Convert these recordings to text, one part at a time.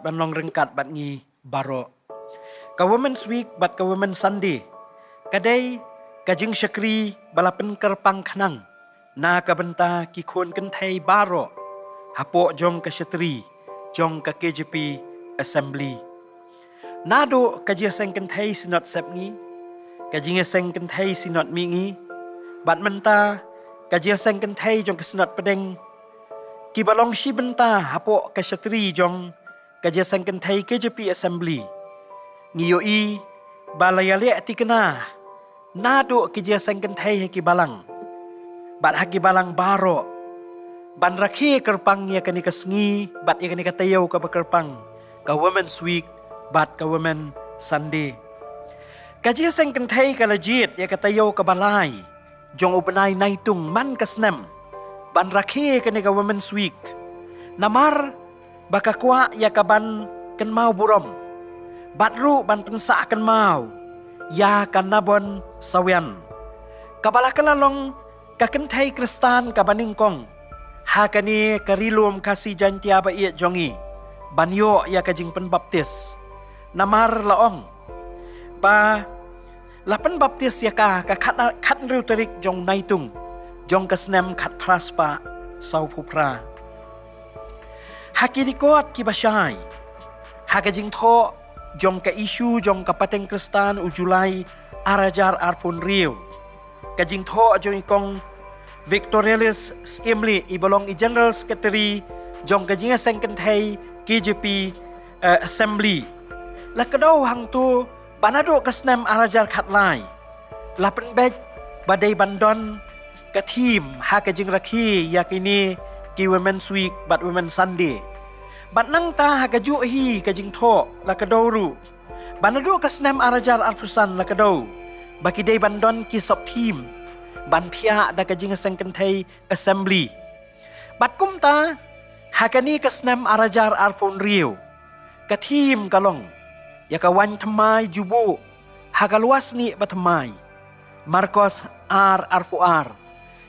ban long rengkat bat ngi baro. Ka Women's Week bat ka Women's Sunday. Kadai ka jing syakri balapen kerpang khanang. Na ka benta ki khon kan thai baro. Hapo jong ka syatri jong ka KJP Assembly. Nado ka jia seng kan thai sinot sep ngi. Ka jing seng kan thai sinot mi ngi. Bat menta ka jia seng kan thai jong ka sinot pedeng. Ki balong shi benta hapo ka syatri jong Kajian sangkan thai KJP Assembly. Ngiyo i balayale ati kena. Nado kajian sangkan thai haki balang. Bat haki balang baro. Ban rakhe kerpang ya kani kasngi. Bat ya kani katayaw ka kerpang. Ka Women's Week. Bat ka Women Sunday. Kajian sangkan thai ka legit ya katayaw ka balay. Jong ubenay naitung man kasnem. Ban rakhe kani ka Women's Week. Namar baka kwa ya kaban kan mau burom. Batru ban pensa kan mau. Ya kan nabon sawian. Kabala kalalong kaken thai Kristan kabaning kong. Ha kani karilum kasi jantia ba iya jongi. Banyo ya kajing penbaptis. Namar laong. Ba lapan baptis ya ka kat riu terik jong naitung. Jong kasnem kat praspa sau pupra. Hakirikot ki basyay. Hakajing tho jong ka isu jong ka pateng Kristan ujulay arajar arpun riu. Kajing tho jong ikong Victorialis Skimli ibalong i General Secretary jong kajing sengken thai KJP Assembly. Lakadaw hang tu banado kasnem arajar khatlay. Lapen bej badai bandon ka team hakajing rakhi yakini ki Women's Week bat Women's Sunday. Bat nang ta hagaju hi kajing tho lakadoru. Banado kasnem arajar arpusan lakadaw. Baki day bandon ki sop team. Ban pia da kajing sengken thai Assembly. Bat kumta hakani kasnem arajar arpun riu. Ka team kalong. Ya kawan thamai jubu. Hagaluas ni batamai. Marcos arpu ar.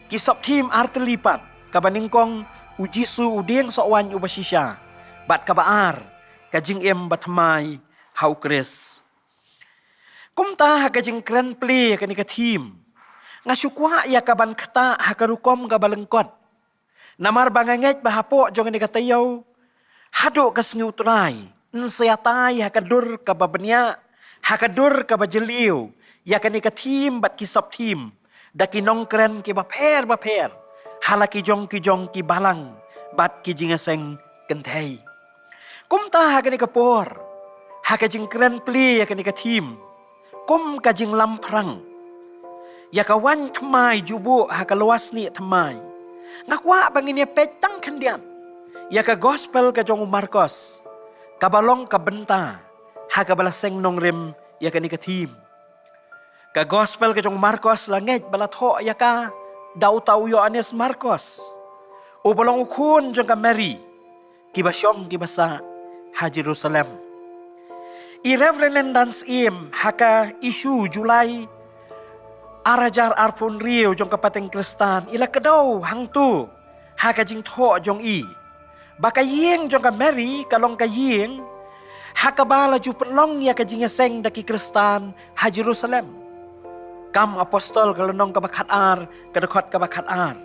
Ki sop team terlipat. Kabaningkong ujisu udeng sokwan ubasisya. Bat kabaar kajing em batmai hau kres. Kumta kajing kren play kani ka team. Ngasukwa ya kaban kata hakarukom kabalengkot. Namar banganget bahapo jong ni katayaw. Hado kasngutray. Nsayatay hakadur kababanya. Hakadur kabajeliw. Ya kani ka team bat kisop team. Dakinong kren ki baper. Halaki jong ki balang. Bat ki jingaseng kentay. Kumta hakani kapor. Hakajing keren play yakani ka team. Kum kajing lamprang. Yakawan thamai jubu hakaluas ni thamai. Ngakwa banginya petang kandian. Yaka gospel kajong Marcos. Kabalong kabenta. Hakabalaseng nong rim yakani ka team. Ka gospel kajong Marcos langit balatho yaka daw tau Yohanes Marcos. Ubalong ukun jong ka Mary. Kibasyong kibasa ha Jerusalem. I Reverend Dance im haka isu Julai arajar arpun riu jong kapateng Kristan ila kadaw hang tu haka jing tho jong i. Baka yeng jong ka Mary kalong ka yeng haka bala ju penlong ya ka jing seng daki Kristan ha Jerusalem. Kam apostol kalonong kabakat ar kadakot kabakat ar.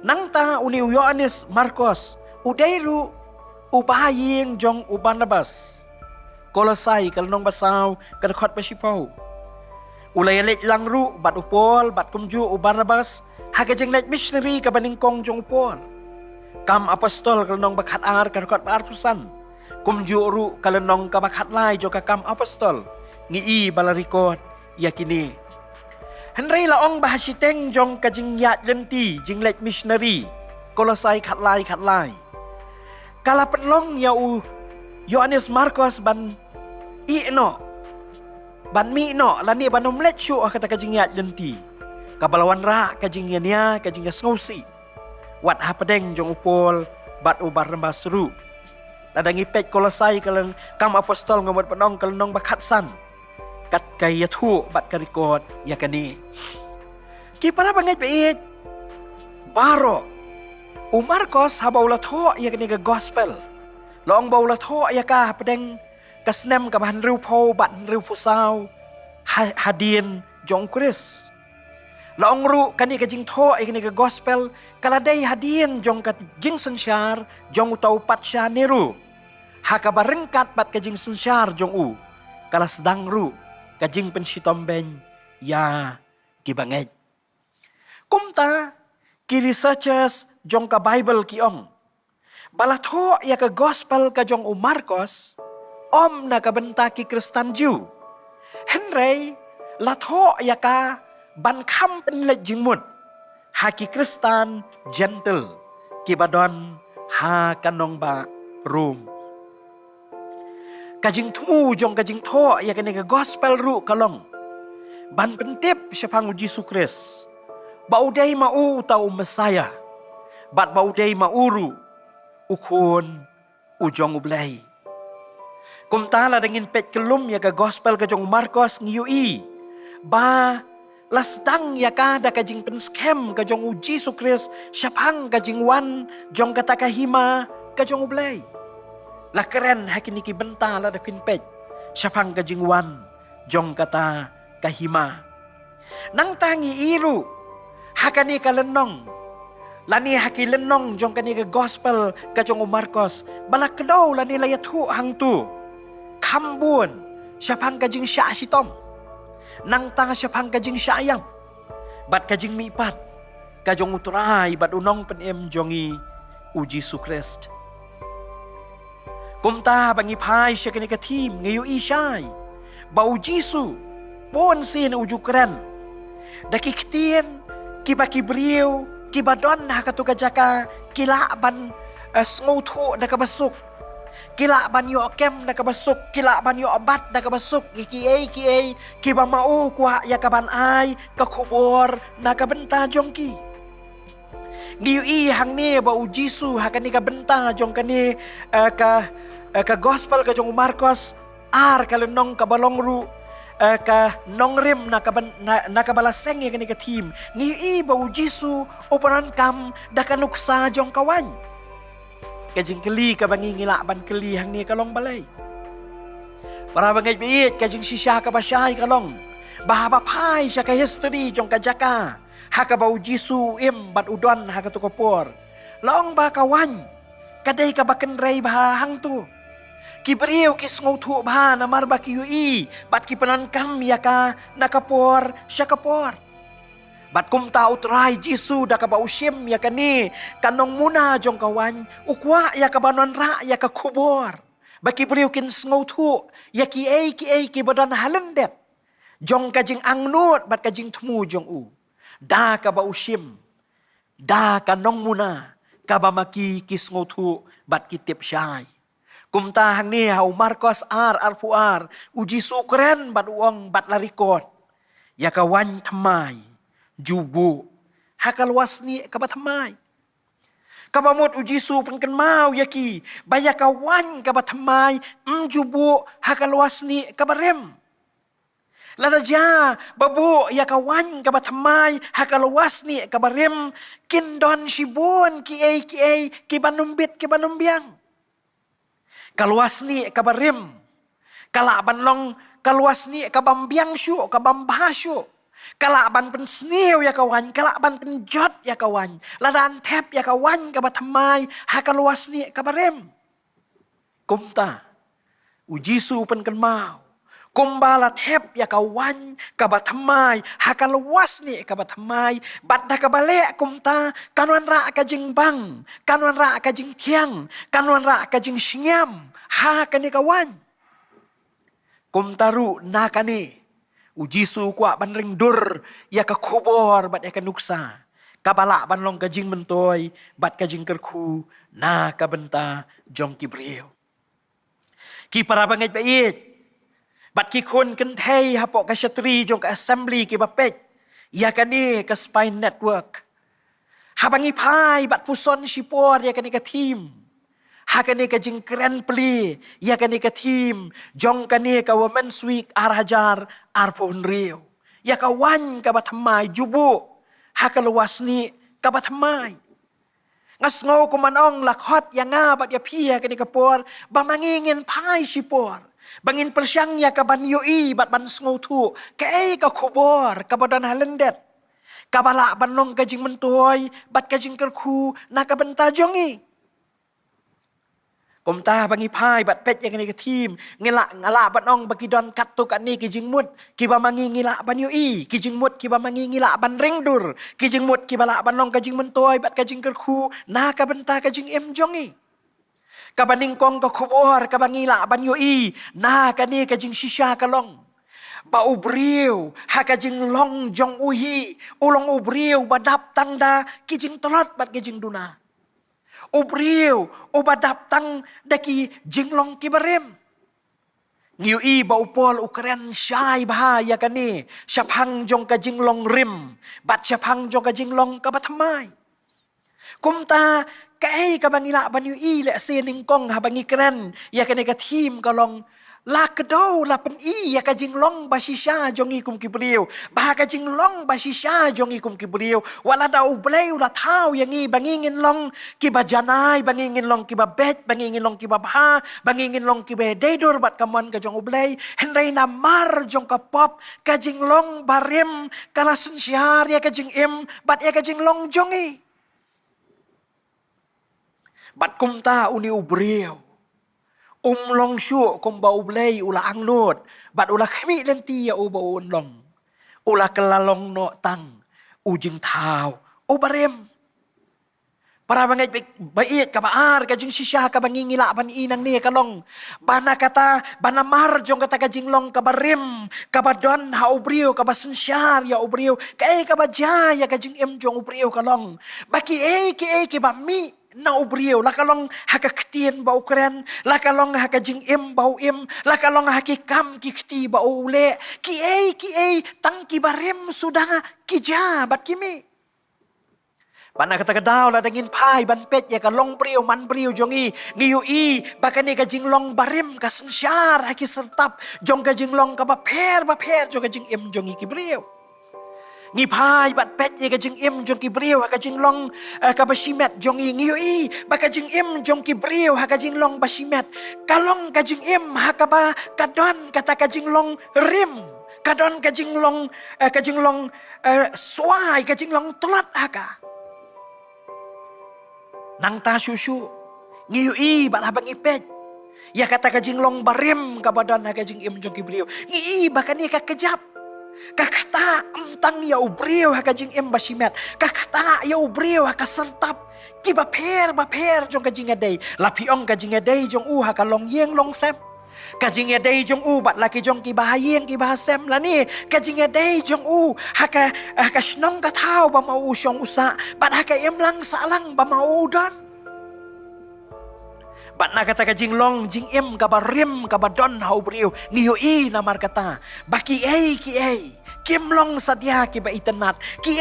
Nang ta uni Yohanes Marcos udairu upahaying jong Barnabas. Kolosai kalnong basaw kadakot pasipaw. Ulayalit lang ru bat upol bat kumju Barnabas hagajeng let missionary kabaningkong jong upol. Kam apostol kalnong bakat ar kadakot paarpusan. Kumju ru kalnong kabakat lai jong kam apostol. Ngi balarikot yakini. Henry laong bahasiteng jong kajing yat lenti jinglet missionary. Kolosai katlai. Kala penlong yau Yohanes Marcos ban ino. Ban mi no lani ban omlet syu kata kajing yat lenti. Kabalawan ra kajing yania kajing yasngausi. Wat hapadeng jong upol bat Barnabas ru. Ladang ipet Kolosai kalang kam apostol ngomot penong kalnong bakatsan. Kat kayatu bat karikot yakani. Ki para banget bait. Baro Marcos habaw latho yakani ka gospel. Long bau la tho ya ka pedeng kasnem ka ban riu pho bat riu pu sao hadien jong Chris. Long ru kani ka jing tho kani ka gospel kaladai hadien jong ka jing sensyar jong utau pat sya neru. Haka barengkat bat ka jing sensyar jong u. Kala sedang ru ka jing pensitombeng ya kibangej. Kumta ki researchers jong ka Bible ki ong. Balatho ya ka gospel ka jong u Marcos om na ka benta ki Kristan Jew. Henry latho ya ka ban kham pen le jingmut ha ki Kristan gentle ki badon ha kanong ba room. Kajing tumu jong kajing tho ya ka ni ka gospel ru kalong. Ban pentip syapang Yesus Kristus. Baudai mau tau Mesaya. Bat baudai mauru ukun ujong ublay. Kumtala dengan pet kelum ya ka gospel ka jong Marcos ngiyui. Ba lasdang ya ka da ka jing penskem ka jong Yesus Kristus syapang ka jing wan jong kata kahima ka jong ublay. La keren hakini ki benta la da pinpet syapang ka jing wan jong kata kahima. Nang tangi iru hakani ka lenong. Lani haki lenong jong kani ka gospel ka jong Marcos. Balakdaw lani layatu hang tu. Kambun syapang ka jing sya sitom. Nang tang syapang ka jing syayam. Bat ka jing mipat. Ka jong uturay bat unong penem jongi uji Sukrist. Kumta bangi pai sya kani ka team ngayu isyay. Ba uji su pon sin uju keren. Daki ktien kibaki beriu kibadon ha katu kajaka kila ban sngotu da kabasuk kila ban yo kem da kabasuk kila ban yo abat da kabasuk ki kiba mau kwa ya kaban ai ka khobor na ka benta jongki giu i hang ne ba ujisu ha kani ka benta jong kani ka gospel ka jong Marcos ar kalenong ka balong ru ka nongrim na kabalaseng ya kani ka team ni iba ujisu operan kam da kanuksa jong kawan kajing keli ka bangi ngila ban keli hang ni kalong balay para bangay biit kajing sisya ka basyay kalong bahaba pai siya ka history jong ka jaka haka ba ujisu im bat udon haka tukopor long ba kawan kaday ka baken ray bah hang tu Kibriw kis ngotu ba na marba kiyui bat kipanankam ya ka nakapor siya kapor. Bat kumta utray Jisu da ka ba usim ya kani kanong muna jong kawan ukwa ya ka banon ra ya ka kubor. Ba kibriw kis ngotu ya ki badan halendet. Jong kajing angnut bat kajing temu jong u. Da ka ba usim da kanong muna ka ba maki kis ngotu bat kitip syay. Kumta hang ni hau Marcos ar uji sukren bat uong bat larikot. Ya kawan tamay, jubu, hakalwas ni kabat tamay. Kabamot uji su penken mau yaki, baya kawan kabat tamay, jubu, hakalwas ni kabarem. Ladaja, babu ya kawan kabat tamay, hakalwas ni kabarem, kindon shibun ki banumbit ki banumbiang. Kaluas ni kabarim. Kalaban long kaluas ni kabambiang syu, kabambahasyu. Kalaban pensniw ya kawan, kalaban penjot ya kawan. Ladan tep ya kawan kabatamay, hakaluas ni kabarim. Kumta, ujisu penkenmau. Kumbala tep ya kawan kabatamay, hakaluas ni kabatamay. Bat na kabalik kumta, kanuan ra kajing bang, kanuan ra kajing tiang, kanuan ra kajing singyam, ha kani kawan. Kumtaru na kani, ujisu kwa banring dur, ya kakubor bat ya kanuksa. Kabala banlong kajing mentoy, bat kajing kerku, na kabenta jong kibriyo. Ki para bangit bait, bat ki kun kan thay hapok ka syatri jong ka assembly ki bapet. Ya kani ka spine network. Habangi pai bat puson sipor ya kani ka team. Ha kani ka jing keren pli ya kani ka team. Jong kani ka Women's Week arhajar arpon rio. Ya ka wan ka batamay jubu. Ha ka luwas ni ka batamay. Ngas ngau ko manong lakhot yang ngabat ya pia kini kapor. Bamangingin pai sipor. Bangin persyang ya kaban yoi bat ban ngau tu. Kei ka kubor kabadan halendet. Kabala banong kajing mentoy bat kajing kerku nak kabenta jongi. Komta bangi pai bat pet yang ni ke tim ngilak ngala banong bagi don kat tu kat ni kijing mut kiba mangi ngilak ban yoi kijing mut kiba mangi ngilak ban ringdur kijing mut kibala banong kajing mentoy bat kajing kerku nak kabenta kajing em jongi. Kabaning kong ka kubor kabangila ban yoi na kani kajing shisha kalong. Ba ubriu ha kajing long jong uhi ulong ubriu badap tangda kijing tolot bat kajing duna. Ubriu ubadap tang daki jinglong kibarem. Ngiui ba upol ukren syai bahaya kani syapang jong kajing long rim bat syapang jong kajing long kabatamai. Kumta kai kabangila ban yoi le sening kong habangi keren ya kani ka tim kalong la kedau la pen i ya kajing long basisha jongi kum kibriu bah kajing long basisha jongi kum kibriu wala da ubleu la tau yangi bangingin long kibajanai bangingin long kibabet bangingin long kibabha bangingin long kibededur bat kamon ka jong ublei henrei na mar jong ka pop kajing long barem kala sunsyar ya kajing im bat ya kajing long jongi bat kumta uni ubriu long syuk kum bau blay ula angnut bat ula khmi lenti ya u bau long ula kelalong no tang ujing tau u barem para bangai bait ka baar ka jing sisya ka bangingila ban inang ni kalong bana kata bana mar jong kata ka jinglong ka barem ka badon ha ubriu ka basensyar ya ubriu kai ka bajaya ka jing em jong ubriu kalong baki ki ba mi na ubriu lakalong haka ketien bau keren lakalong haka jing im bau im lakalong haki kam ki kti bau ule ki tang ki barem sudah ki jabat kimi bana kata kadau la dangin pai ban pet ya kalong briu man briu jongi ngiui bakani ka jing long barem ka sensyar haki sertap jong ka jing long ka ba per jong ka jing im jongi ki briu ngi pai bat pet ye ka jing im jong ki briu ha ka jing long ka basimet jong ngiui ba ka jing im jong ki briu ha ka jing long basimet kalong ka jing im ha ka ba kadon kata ka jing long rim kadon ka jing long swai ka jing long tolat ha ka nang ta susu ngiui bat habang ipet ya kata ka jing long barem ka badan ha ka jing im jong ki briu ngi ba ka ni ka kejap kakata amtang ya ubriu ha kajing em basimet kakata ya ubriu ha kasertap ki ba per jong kajing adai lapiong kajing adai jong u ha kalong yeng long sem kajing adai jong u bat laki jong ki bahayeng ki bahasem la ni kajing adai jong u ha ka snong ka thau ba mau syong usa bat ha ka em lang salang ba mau dan bat na kata ka jing long jing em ka barim ka badon hau briu ngiui na mar kata baki ki kim long satya ki ba itenat ki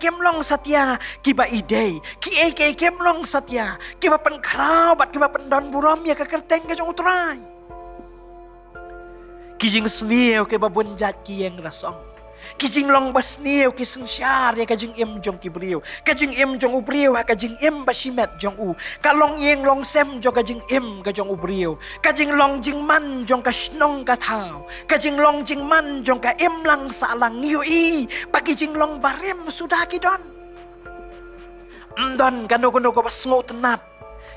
kim long satya ki ba idei ki kim long satya ki ba pen krau bat ki ba pen don burom ya ka kerteng ka jong utrai ki jing snieu ki ba bunjat ki yang rasong ki jing long basnieu ki sensyar ya ka jing em jong ki briu ka jing em jong ubriu ha ka jing em basimet jong u ka long yeng long sem jong ka jing em ka jong ubriu ka jing long jing man jong ka snong ka thau ka jing long jing man jong ka em lang sa lang yui bagi jing long barem sudah ki don ndon kanu ko basngo tenat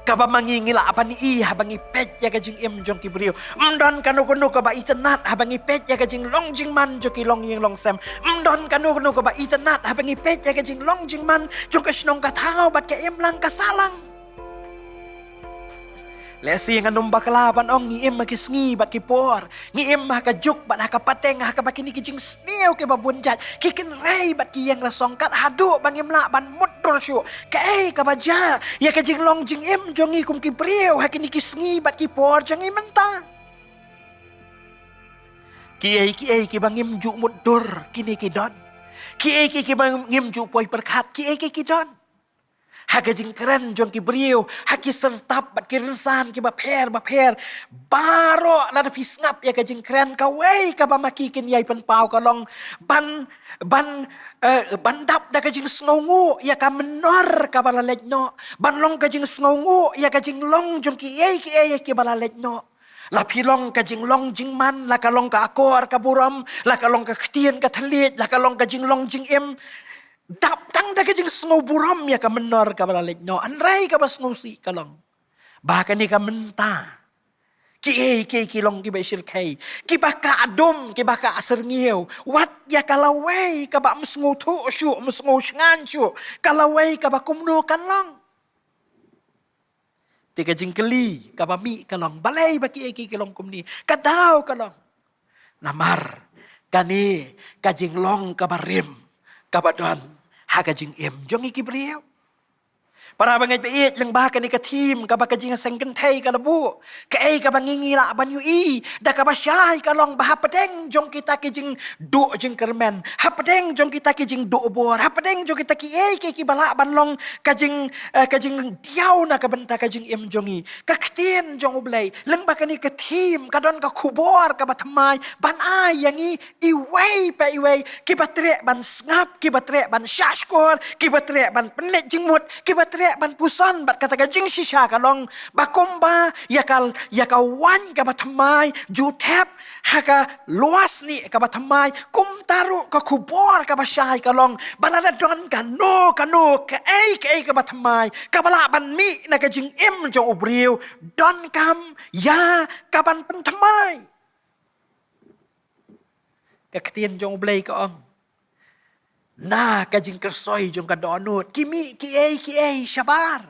ka ba mangingila apa ni i habang ipet ya ka jing em jong ki briu mdon kanu ka ba itenat habang ipet ya ka jing long jing man jong ki long yeng long sem mdon kanu ka ba itenat habang ipet ya ka jing long jing man jong ka snong ka thau bat ka em lang ka salang lesi yang anum bakalaban ong ngi em makisngi bat ki por ngi em ha ka juk bat ha ka pateng ha ka bakini ki jing sneu ke babunjat ki kin rei bat ki yang rasong kat hadu bang em la ban mudor syu ka ka baja ya ka jing long jing em jongi kum ki briu ha kini ki sngi bat ki por jongi menta ki bang em juk mudor kini ki don ki bang em juk poi perkat ki don Haka jing keren jong ki beriu. Haki sertap bat ki rinsan ki baper. Baro lada pisngap ya ka jing keren ka wei ka ba maki kin yai pen pau ka long. Bandap da ka jing sngongu ya ka menor ka bala lejno. Ban long ka jing sngongu ya ka jing long jong ki ei ki bala lejno. La pilong ka jing long jing man, la ka long ka akor ka buram, la ka long ka ktien ka thalit, la ka long ka jing long jing em. Dap tang da ka jing sngo buram ya ka menor ka bala lejno. Anrai ka ba sngo si ka long. Bahkan ni ka menta. Ki long ki ba shirkai. Ki ba ka adom, ki ba ka asar ngiu. Wat ya ka lawai ka ba msngo tu syu, msngo shngan syu. Ka lawai ka ba kumno kan long. Tiga jingkeli kabami kalong balay baki eki kalong kumni kadaw kalong namar kani kajinglong kabarim kabadon hakajing em jong iki beriau para bangai beit lang bahkan ni katim kabakajing sengken thai kalabu kai kabangingi la ban ui da kabasyai kalong bahapedeng jong kita kijing do jing kermen hapedeng jong kita kijing do bor hapedeng jong kita ki bala banlong kajing diau na kabenta kajing em jongi kaktien jong ublai lang bahkan ni katim kadon ka kubor kabatmai ban ai yangi iwei pa iwei kibatre ban ngap kibatre ban shashkor kibatre ban penlet jingmut kibatre ban puson bat kata jing shisha kalong bakumba yakal wan ka batmai jutep haka luas ni ka batmai kum taru ka kubor ka basyai kalong balada don ka no ka ei ka batmai ka bala ban mi na ka jing im jo ubriu don kam ya ka ban pentmai ka ktien jong ublai ka om na kajing kersoi jong ka donut kimi ki ei syabar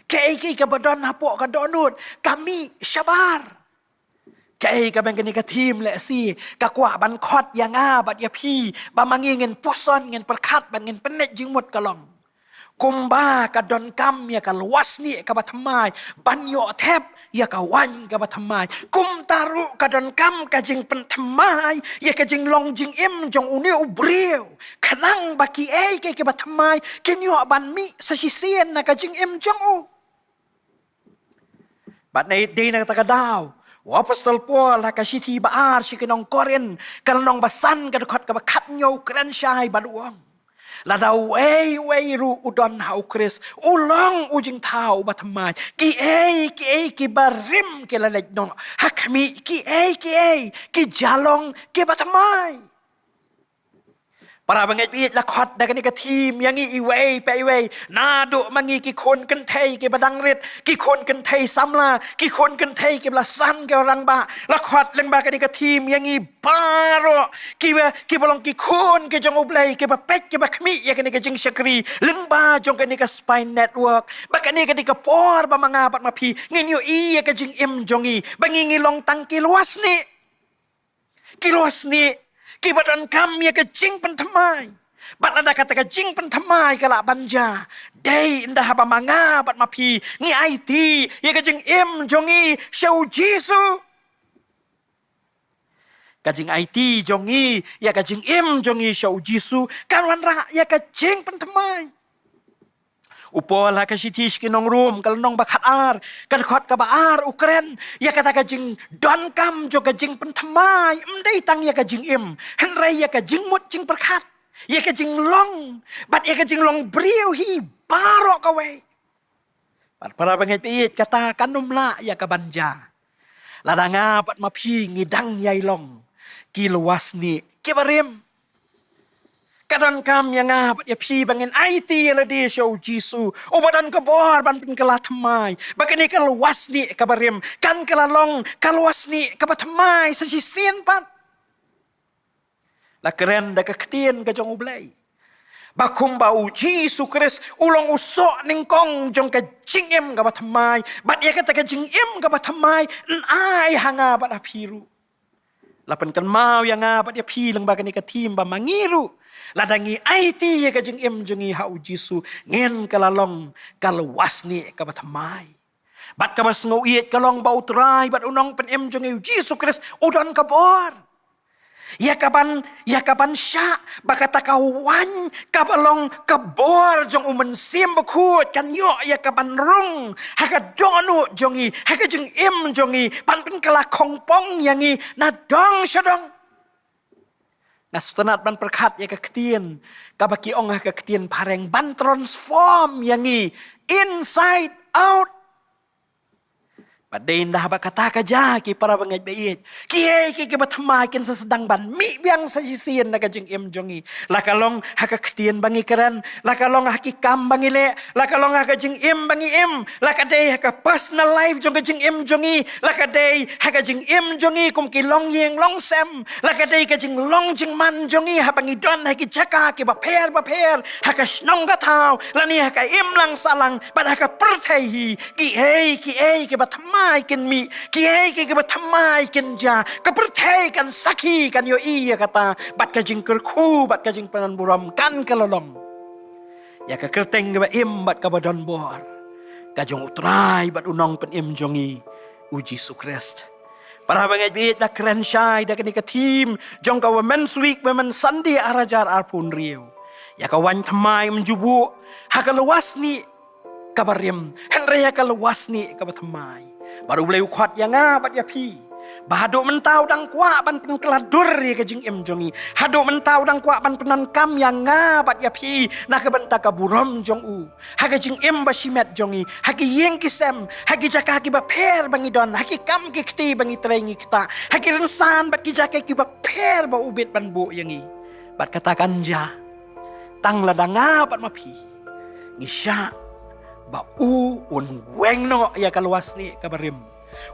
ki ka badon hapo ka donut kami syabar ki ka bang kani ka tim le si ka kwa ban khot yang bat ya pi ba mangi ngen puson ngen perkat ban ngen penet jing mut kalong kumba ka don kam ya ka luas ni ka batmai ban yo thep ya ka wan ka batmai kum taru ka don kam ka jing pentmai ya ka jing long jing im jong uni ubriu kanang baki ei ke batmai kenyo ban mi sa sisien na ka jing im jong u bat nei de na ta ka daw apostol Paul ka siti baar si kenong korin kalnong basan ka khot ka khat nyo kran shai baluang lada wei ru udon hau kris ulong ujing tau batamai ki barim ki lalej no hakmi ki jalong ki batamai para bangai bit la khot da kani ka team yangi iwei pe iwei na do mangi ki khon kan thai ki badang rit ki khon kan thai samla ki khon kan thai ki bla san ke orang ba la khot leng ba kani ka team yangi baro ki bolong ki khon ki jong ublai ki ba pek ki ba khmi ya kani ka jing shakri leng ba jong kani ka spine network ba kani ka por ba manga bat ma phi ngin yo i ya ka jing im jongi bangi long tang ki luas ni ki badan kam ya ke jing pentamai bat ada kata ke jing pentamai kala banja dai indah haba manga bat mapi ngi IT ya ke jing im jongi show jisu ka jing IT jongi ya ke jing im jongi show jisu karwan ra ya ke jing pentamai upola ka sitish kinong room kalnong bakat ar kan khot ka baar Ukraine ya kata ka jing don kam jo ka jing penthamai mdai tang ya ka jing im henrai ya ka jing mut jing perkat ya ka jing long bat ya ka jing long briu hi baro ka we bat para bangai piit kata kanum la ya ka banja ladanga bat mapi ngidang yai long ki luas ni ki barim kadang kam yang ngabat ya pi bangin IT la di show jisu obadan ka bor ban pin kala thamai bakani ka luas ni kabarim kan kala long kaluas ni kabatmai sa sisien pat la keren da ka ktien ka jong ublai bakum bau jisu kris ulong usok ning kong jong ka jingem ka batmai bat ya ka ta ka jingem ka batmai ai hanga bat apiru lapan kan mau yang ngabat ya pi lang bakani ka tim ba mangiru ladangi IT ya ka jing im jungi hau jisu ngen kalalong kalwas ni ka batamai bat ka basngo iet kalong bau trai bat unong pen im jungi jisu kris udon ka bor Ya kaban sya bakata kawan kabalong kabor jong sim bakut kan yo ya kaban rung haka donu jongi haka jeng im jongi pan kala kongpong yangi na dong syadong nasutanat ban perkat ya ketien kabaki ong haka ketien pareng ban transform yangi inside out. Padain dah kata kaja ki para bangai bait. Ki batma kin sesedang ban mi biang sajisian na kajing im jongi. Lakalong haka ketien bangi keran, lakalong haki kam bangi le, lakalong haka jing im bangi im, lakadei haka personal life jong kajing im jongi, lakadei haka jing im jongi kum ki long yeng long sem, lakadei kajing long jing man jongi ha bangi don haki jaka ki baper haka snong gatau, lani haka im lang salang, bad haka pertai hi, ki batma kan mi kiai ke batamai kan ja kapertai kan saki kan yo iya kata bat kajing kerku bat kajing penan buram kan kalolong ya ka kerteng ba im bat ka badon bor kajong utrai bat unong pen im jongi uji sukrest para bangai bit na keren syai da kani ka team jong ka women's week women sunday arajar arpun rio ya ka wan thamai menjubu hakaluas ni kabarim henry hakaluas ni kabatamai baru boleh kuat yang bat ya pi bahado mentau dang kuat ban pen keladur ya kajing im jongi hado mentau dang kuat ban penan kam yang bat ya pi nak benta kaburom jong u ha kajing im basimet jongi haki yeng kisem haki jaka haki baper bangi don haki kam ki kti bangi trengi kita haki rensan bat ki jaka ki baper ba ubit ban bu yangi bat katakan ja tang ladang bat mapi ngisya ba un weng no ya kalwas ni kabarim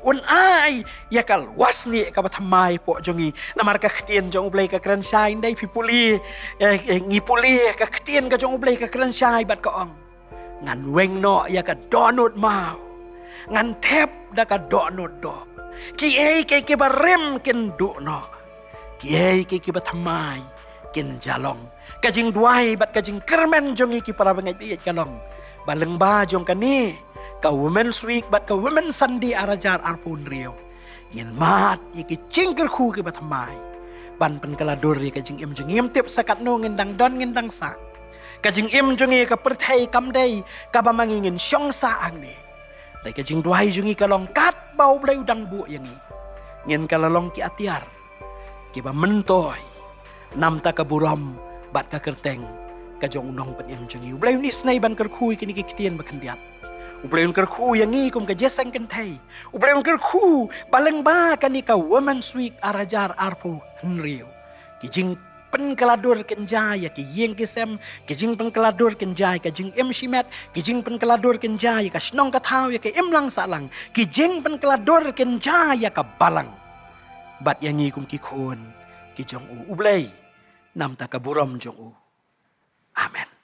un ai ya kalwas ni kabatamai po jongi namar ka ktien jong ublay ka kran sai dai pipuli ngipuli ka ktien ka jong ublay ka kran sai bat ka ong ngan weng no ya ka donut mau ngan tep da ka donut do ki ke barim ken du no ki ke batamai ken jalong kajing duai bat kajing kermen jongi ki para bangai biat kalong baleng ba jong kani ka women's week bat ka women sunday arajar arpun rio ngin mat iki cingker khu ke batamai ban pen kaladur ka jing im jong im tip sakat no ngendang don ngendang sa ka jing im jongi ka perthai kam dei ka ba mangingin syong sa ang ni dai ka jing duai jongi kalong kat bau bleu dang bu yangi ngin kalalong ki atiar ki ba mentoy nam ta ka buram bat ka kerteng kajong unong pen im jongi ublay ni snai ban kerkhui kini kitien bakandiat ublay kerkhu yangi kum ka jesang kentai ublay kerkhu baleng ba kani ka women's week arajar arpu henrio kijing pen kaladur kenjaya ki yeng kisem kijing pen kaladur kenjaya ka jing im shimet kijing pen kaladur kenjaya ka snong ka thau ya ka im lang salang kijing pen kaladur kenjaya ka balang bat yangi kum ki khon kijong ublay nam ta ka buram jong u amen.